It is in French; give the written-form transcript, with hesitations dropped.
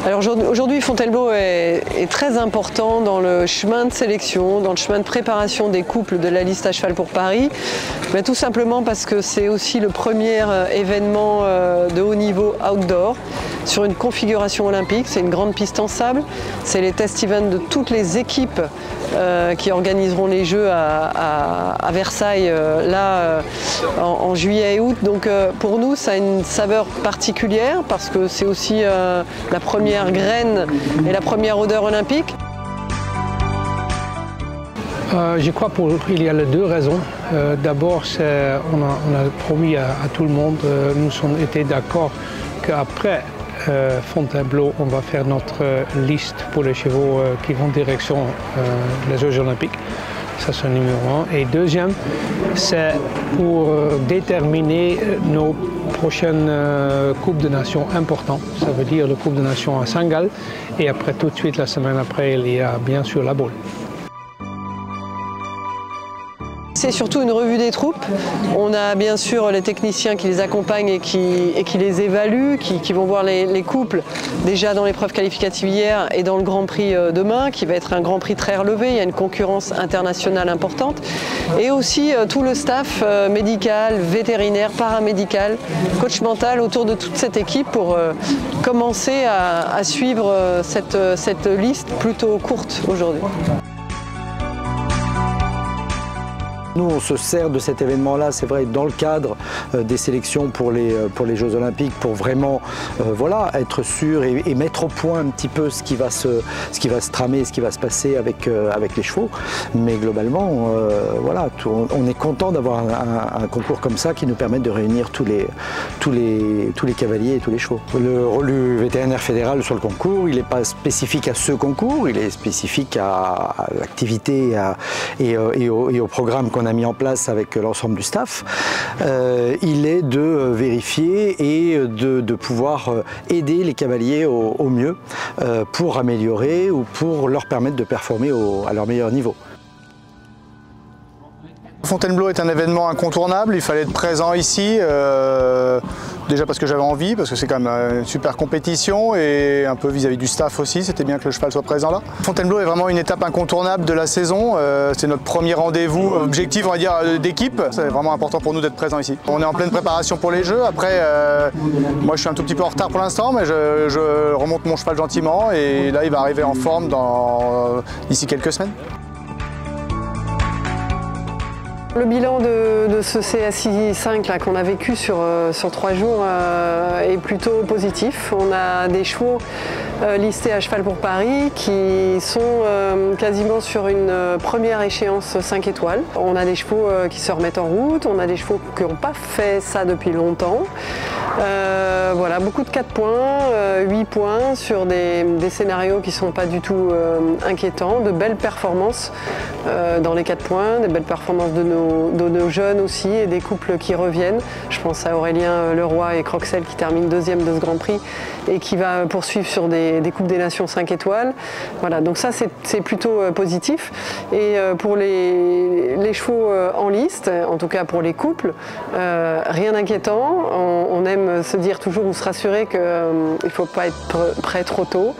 Alors aujourd'hui, Fontainebleau est très important dans le chemin de sélection, dans le chemin de préparation des couples de la liste à cheval pour Paris. Mais tout simplement parce que c'est aussi le premier événement de haut niveau outdoor sur une configuration olympique. C'est une grande piste en sable. C'est les test events de toutes les équipes qui organiseront les Jeux à Versailles en juillet et août. Donc pour nous, ça a une saveur particulière parce que c'est aussi la première graine et la première odeur olympique. Je crois qu'il y a deux raisons. D'abord, on a promis à tout le monde, nous sommes été d'accord qu'après Fontainebleau, on va faire notre liste pour les chevaux qui vont en direction des Jeux olympiques. Ça, c'est le numéro un. Et deuxième, c'est pour déterminer nos prochaines Coupes de Nations importantes. Ça veut dire le Coupe de Nations à Saint-Gall. Et après, tout de suite, la semaine après, il y a bien sûr la boule. C'est surtout une revue des troupes. On a bien sûr les techniciens qui les accompagnent et qui les évaluent, qui vont voir les couples déjà dans l'épreuve qualificative hier et dans le Grand Prix demain, qui va être un Grand Prix très relevé. Il y a une concurrence internationale importante. Et aussi tout le staff médical, vétérinaire, paramédical, coach mental autour de toute cette équipe pour commencer à suivre cette liste plutôt courte aujourd'hui. Nous, on se sert de cet événement-là, c'est vrai, dans le cadre des sélections pour les Jeux Olympiques, pour vraiment voilà, être sûr et mettre au point un petit peu ce qui va se tramer, ce qui va se passer avec les chevaux. Mais globalement, voilà, on est content d'avoir un concours comme ça qui nous permet de réunir tous les cavaliers et tous les chevaux. Le rôle du vétérinaire fédéral sur le concours, il n'est pas spécifique à ce concours, il est spécifique à l'activité et au programme qu'on a mis en place avec l'ensemble du staff. Il est de vérifier et de pouvoir aider les cavaliers au mieux pour améliorer ou pour leur permettre de performer à leur meilleur niveau. Fontainebleau est un événement incontournable, il fallait être présent ici, déjà parce que j'avais envie, parce que c'est quand même une super compétition et un peu vis-à-vis du staff aussi, c'était bien que le cheval soit présent là. Fontainebleau est vraiment une étape incontournable de la saison, c'est notre premier rendez-vous objectif on va dire d'équipe, c'est vraiment important pour nous d'être présent ici. On est en pleine préparation pour les Jeux, après moi je suis un tout petit peu en retard pour l'instant mais je remonte mon cheval gentiment et là il va arriver en forme d'ici quelques semaines. Le bilan de ce CSI 5 qu'on a vécu sur 3 jours est plutôt positif. On a des chevaux listés à cheval pour Paris qui sont quasiment sur une première échéance 5 étoiles. On a des chevaux qui se remettent en route, on a des chevaux qui n'ont pas fait ça depuis longtemps. Voilà, beaucoup de 4 points, 8 points sur des scénarios qui ne sont pas du tout inquiétants, de belles performances dans les 4 points, des belles performances de nos jeunes aussi et des couples qui reviennent. Je pense à Aurélien Leroy et Croxel qui terminent deuxième de ce Grand Prix et qui va poursuivre sur des Coupes des Nations 5 étoiles. Voilà, donc ça c'est plutôt positif. Et pour les chevaux en liste, en tout cas pour les couples, rien d'inquiétant. On aime se dire toujours ou se rassurer qu'il ne faut pas être prêt trop tôt.